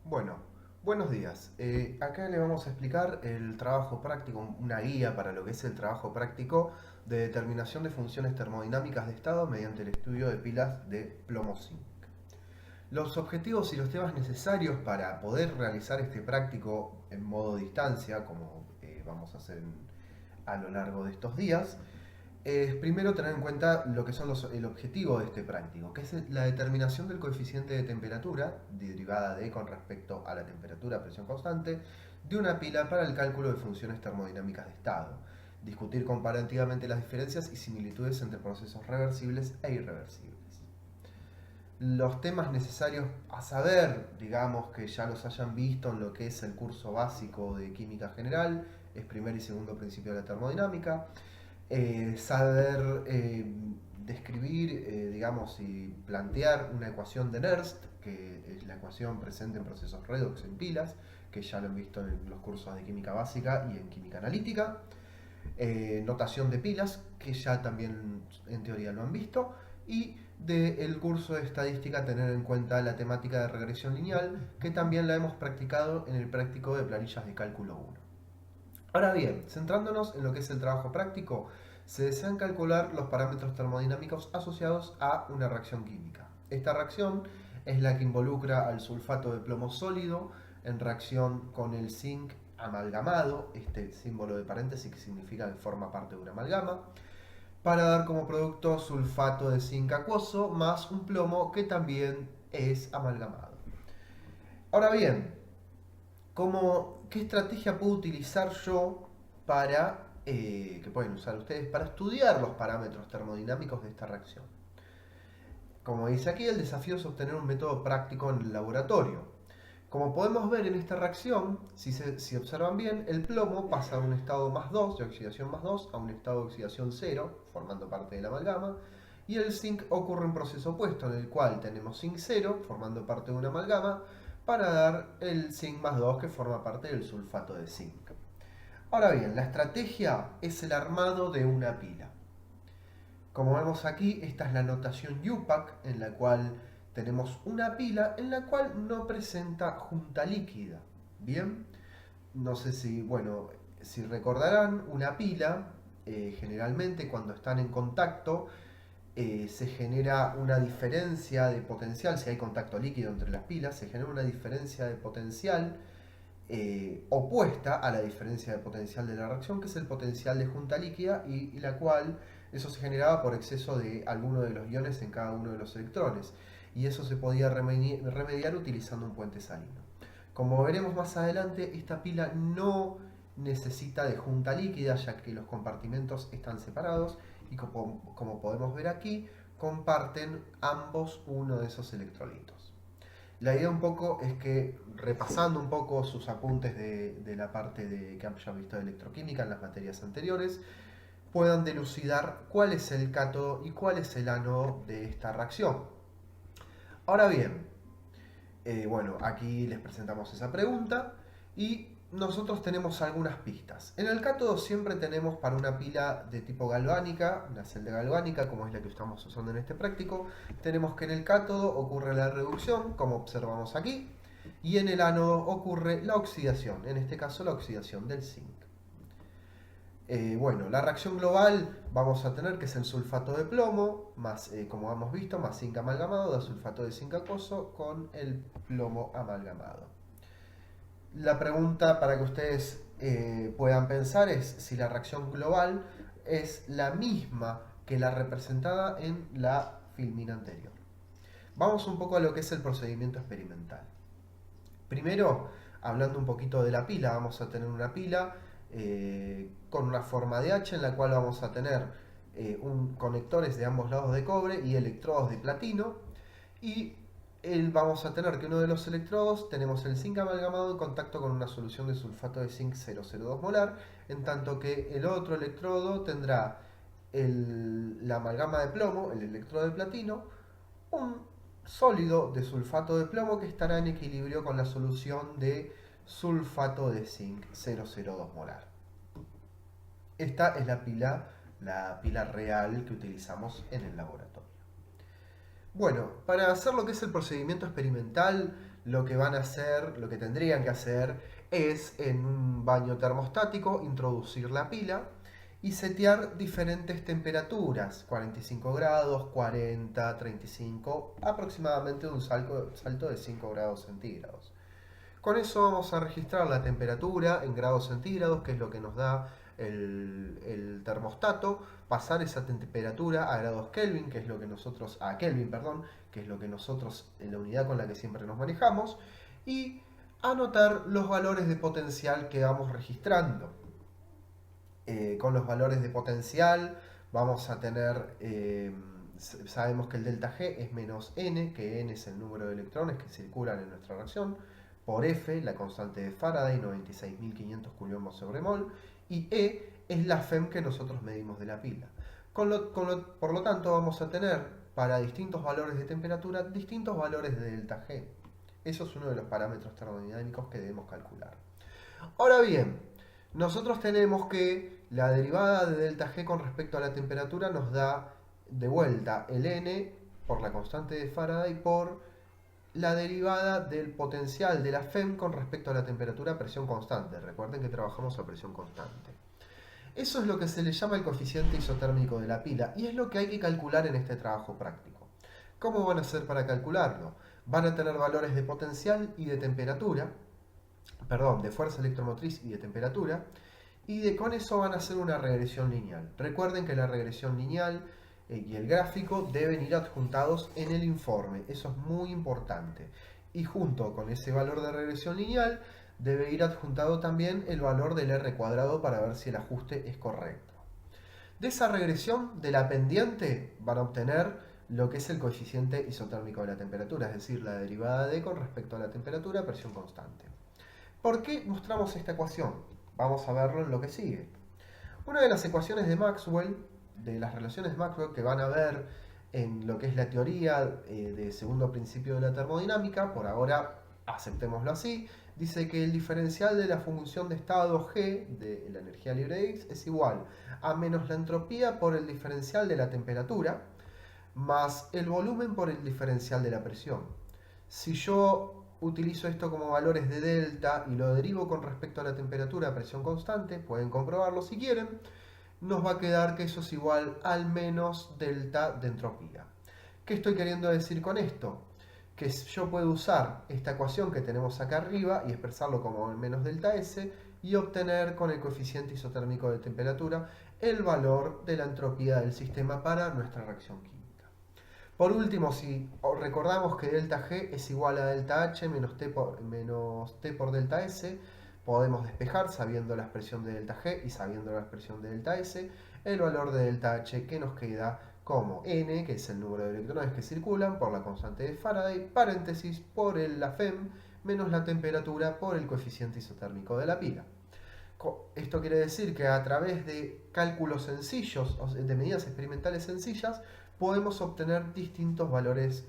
Bueno, buenos días. Acá le vamos a explicar el trabajo práctico, una guía para lo que es el trabajo práctico de determinación de funciones termodinámicas de estado mediante el estudio de pilas de plomo-zinc. Los objetivos y los temas necesarios para poder realizar este práctico en modo distancia, como vamos a hacer a lo largo de estos días, es primero tener en cuenta lo que son el objetivo de este práctico, que es la determinación del coeficiente de temperatura, derivada de con respecto a la temperatura a presión constante, de una pila para el cálculo de funciones termodinámicas de estado. Discutir comparativamente las diferencias y similitudes entre procesos reversibles e irreversibles. Los temas necesarios a saber, digamos que ya los hayan visto en lo que es el curso básico de química general, es primer y segundo principio de la termodinámica. Saber describir, digamos, y plantear una ecuación de Nernst, que es la ecuación presente en procesos redox en pilas, que ya lo han visto en los cursos de química básica y en química analítica. Notación de pilas, que ya también en teoría lo han visto. Y del curso de estadística tener en cuenta la temática de regresión lineal, que también la hemos practicado en el práctico de planillas de cálculo 1. Ahora bien, centrándonos en lo que es el trabajo práctico, se desean calcular los parámetros termodinámicos asociados a una reacción química. Esta reacción es la que involucra al sulfato de plomo sólido en reacción con el zinc amalgamado, este símbolo de paréntesis que significa que forma parte de una amalgama, para dar como producto sulfato de zinc acuoso más un plomo que también es amalgamado. Ahora bien, ¿qué estrategia puedo utilizar yo para, que pueden usar ustedes, para estudiar los parámetros termodinámicos de esta reacción? Como dice aquí, el desafío es obtener un método práctico en el laboratorio. Como podemos ver en esta reacción, si observan bien, el plomo pasa de un estado más 2, de oxidación más 2, a un estado de oxidación 0, formando parte de la amalgama, y el zinc ocurre un proceso opuesto, en el cual tenemos zinc 0, formando parte de una amalgama, para dar el zinc más 2, que forma parte del sulfato de zinc. Ahora bien, la estrategia es el armado de una pila. Como vemos aquí, esta es la notación UPAC, en la cual tenemos una pila en la cual no presenta junta líquida. Bien, no sé si, bueno, si recordarán, una pila, generalmente cuando están en contacto, se genera una diferencia de potencial, si hay contacto líquido entre las pilas, se genera una diferencia de potencial opuesta a la diferencia de potencial de la reacción, que es el potencial de junta líquida, y la cual eso se generaba por exceso de alguno de los iones en cada uno de los electrones, y eso se podía remediar utilizando un puente salino. Como veremos más adelante, esta pila no necesita de junta líquida, ya que los compartimentos están separados y como podemos ver aquí, comparten ambos uno de esos electrolitos. La idea un poco es que, repasando un poco sus apuntes de la parte que han ya visto de electroquímica en las materias anteriores, puedan dilucidar cuál es el cátodo y cuál es el ánodo de esta reacción. Ahora bien, bueno, aquí les presentamos esa pregunta y nosotros tenemos algunas pistas. En el cátodo siempre tenemos para una pila de tipo galvánica, una celda galvánica como es la que estamos usando en este práctico, tenemos que en el cátodo ocurre la reducción, como observamos aquí, y en el ánodo ocurre la oxidación, en este caso la oxidación del zinc. Bueno, la reacción global vamos a tener que es el sulfato de plomo, más, como hemos visto, más zinc amalgamado, da sulfato de zinc acuoso con el plomo amalgamado. La pregunta para que ustedes puedan pensar es si la reacción global es la misma que la representada en la filmina anterior. Vamos un poco a lo que es el procedimiento experimental. Primero, hablando un poquito de la pila, vamos a tener una pila con una forma de H en la cual vamos a tener conectores de ambos lados de cobre y electrodos de platino, y vamos a tener que uno de los electrodos tenemos el zinc amalgamado en contacto con una solución de sulfato de zinc 0,02 molar, en tanto que el otro electrodo tendrá la amalgama de plomo, el electrodo de platino, un sólido de sulfato de plomo que estará en equilibrio con la solución de sulfato de zinc 0,02 molar. Esta es la pila real que utilizamos en el laboratorio. Bueno, para hacer lo que es el procedimiento experimental, lo que van a hacer, lo que tendrían que hacer es en un baño termostático introducir la pila y setear diferentes temperaturas, 45 grados, 40, 35, aproximadamente un salto de 5 grados centígrados. Con eso vamos a registrar la temperatura en grados centígrados, que es lo que nos da el termostato, pasar esa temperatura a grados Kelvin, que es lo que nosotros, a Kelvin, perdón, que es lo que nosotros en la unidad con la que siempre nos manejamos, y anotar los valores de potencial que vamos registrando. Con los valores de potencial vamos a tener, sabemos que el delta G es menos n, que n es el número de electrones que circulan en nuestra reacción, por F, la constante de Faraday, 96.500 coulombs/mol, y E es la FEM que nosotros medimos de la pila. Por lo tanto, vamos a tener para distintos valores de temperatura, distintos valores de delta G. Eso es uno de los parámetros termodinámicos que debemos calcular. Ahora bien, nosotros tenemos que la derivada de delta G con respecto a la temperatura nos da de vuelta el N por la constante de Faraday por la derivada del potencial de la FEM con respecto a la temperatura a presión constante. Recuerden que trabajamos a presión constante. Eso es lo que se le llama el coeficiente isotérmico de la pila y es lo que hay que calcular en este trabajo práctico. ¿Cómo van a hacer para calcularlo? Van a tener valores de potencial y de temperatura, perdón, de fuerza electromotriz y de temperatura, y con eso van a hacer una regresión lineal. Recuerden que la regresión lineal y el gráfico deben ir adjuntados en el informe, eso es muy importante. Y junto con ese valor de regresión lineal debe ir adjuntado también el valor del R cuadrado para ver si el ajuste es correcto. De esa regresión, de la pendiente, van a obtener lo que es el coeficiente isotérmico de la temperatura, es decir, la derivada de con respecto a la temperatura a presión constante. ¿Por qué mostramos esta ecuación? Vamos a verlo en lo que sigue. Una de las ecuaciones de Maxwell, de las relaciones de Maxwell que van a ver en lo que es la teoría de segundo principio de la termodinámica, por ahora aceptémoslo así, dice que el diferencial de la función de estado G de la energía libre de X es igual a menos la entropía por el diferencial de la temperatura más el volumen por el diferencial de la presión. Si yo utilizo esto como valores de delta y lo derivo con respecto a la temperatura a presión constante, pueden comprobarlo si quieren, nos va a quedar que eso es igual al menos delta de entropía. ¿Qué estoy queriendo decir con esto? Que yo puedo usar esta ecuación que tenemos acá arriba y expresarlo como el menos delta S y obtener con el coeficiente isotérmico de temperatura el valor de la entropía del sistema para nuestra reacción química. Por último, si recordamos que delta G es igual a delta H menos T por delta S, podemos despejar sabiendo la expresión de delta G y sabiendo la expresión de delta S, el valor de delta H que nos queda como N, que es el número de electrones que circulan, por la constante de Faraday, paréntesis, por la FEM, menos la temperatura por el coeficiente isotérmico de la pila. Esto quiere decir que a través de cálculos sencillos, de medidas experimentales sencillas, podemos obtener distintos valores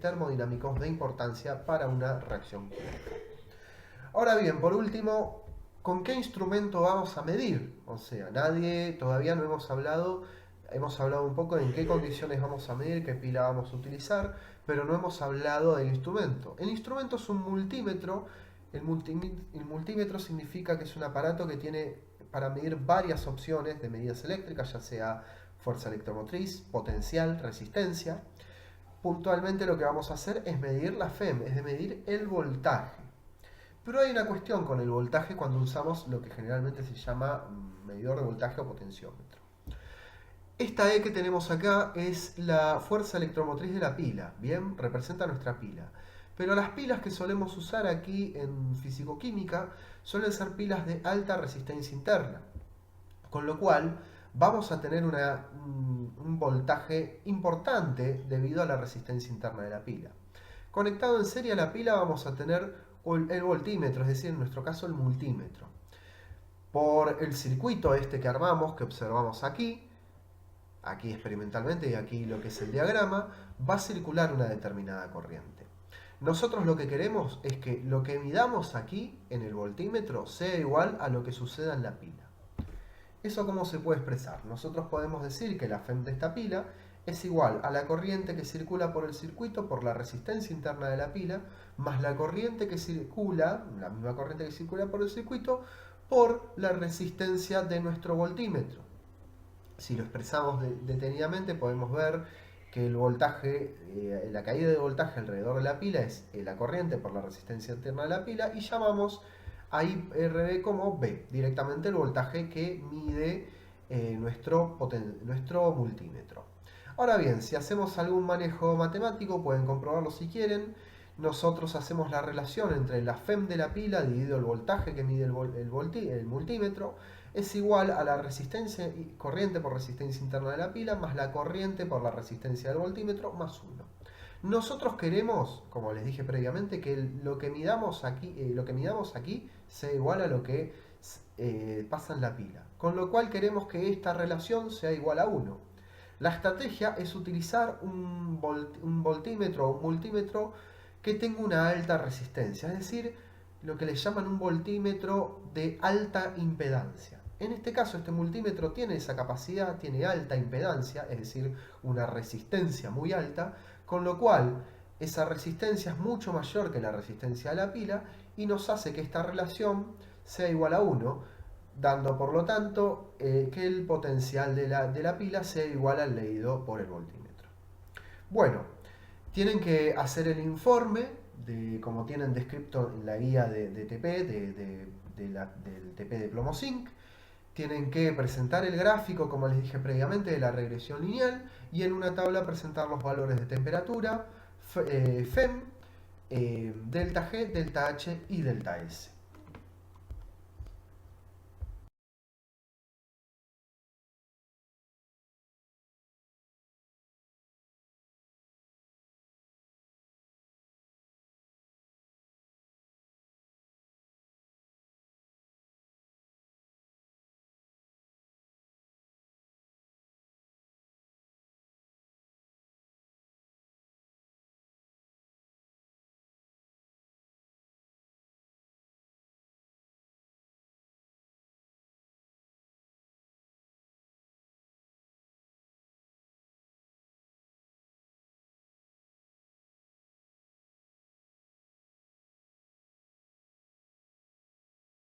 termodinámicos de importancia para una reacción química. Ahora bien, por último, ¿con qué instrumento vamos a medir? O sea, todavía no hemos hablado un poco de en qué condiciones vamos a medir, qué pila vamos a utilizar, pero no hemos hablado del instrumento. El instrumento es un multímetro. El multímetro significa que es un aparato que tiene para medir varias opciones de medidas eléctricas, ya sea fuerza electromotriz, potencial, resistencia. Puntualmente lo que vamos a hacer es medir la FEM, es de medir el voltaje. Pero hay una cuestión con el voltaje cuando usamos lo que generalmente se llama medidor de voltaje o potenciómetro. Esta E que tenemos acá es la fuerza electromotriz de la pila, ¿bien? Representa nuestra pila. Pero las pilas que solemos usar aquí en fisicoquímica suelen ser pilas de alta resistencia interna. Con lo cual vamos a tener un voltaje importante debido a la resistencia interna de la pila. Conectado en serie a la pila vamos a tener el voltímetro, es decir, en nuestro caso el multímetro. Por el circuito que armamos, que observamos aquí experimentalmente y aquí lo que es el diagrama, va a circular una determinada corriente. Nosotros lo que queremos es que lo que midamos aquí en el voltímetro sea igual a lo que suceda en la pila. ¿Eso cómo se puede expresar? Nosotros podemos decir que la FEM de esta pila es igual a la corriente que circula por el circuito por la resistencia interna de la pila, más la corriente que circula, la misma corriente que circula por el circuito, por la resistencia de nuestro voltímetro. Si lo expresamos detenidamente, podemos ver que el voltaje, la caída de voltaje alrededor de la pila es la corriente por la resistencia interna de la pila, y llamamos a IRB como B, directamente el voltaje que mide nuestro multímetro. Ahora bien, si hacemos algún manejo matemático, pueden comprobarlo si quieren. Nosotros hacemos la relación entre la FEM de la pila dividido el voltaje que mide el multímetro es igual a la resistencia corriente por resistencia interna de la pila más la corriente por la resistencia del voltímetro más 1. Nosotros queremos, como les dije previamente, que lo que midamos aquí sea igual a lo que pasa en la pila. Con lo cual queremos que esta relación sea igual a 1. La estrategia es utilizar un voltímetro o un multímetro que tenga una alta resistencia, es decir, lo que le llaman un voltímetro de alta impedancia. En este caso, este multímetro tiene esa capacidad, tiene alta impedancia, es decir, una resistencia muy alta, con lo cual esa resistencia es mucho mayor que la resistencia de la pila y nos hace que esta relación sea igual a 1, dando por lo tanto que el potencial de la pila sea igual al leído por el voltímetro. Bueno, tienen que hacer el informe, como tienen descrito en la guía de TP, del TP de plomo zinc. Tienen que presentar el gráfico, como les dije previamente, de la regresión lineal y en una tabla presentar los valores de temperatura, FEM, delta G, delta H y delta S.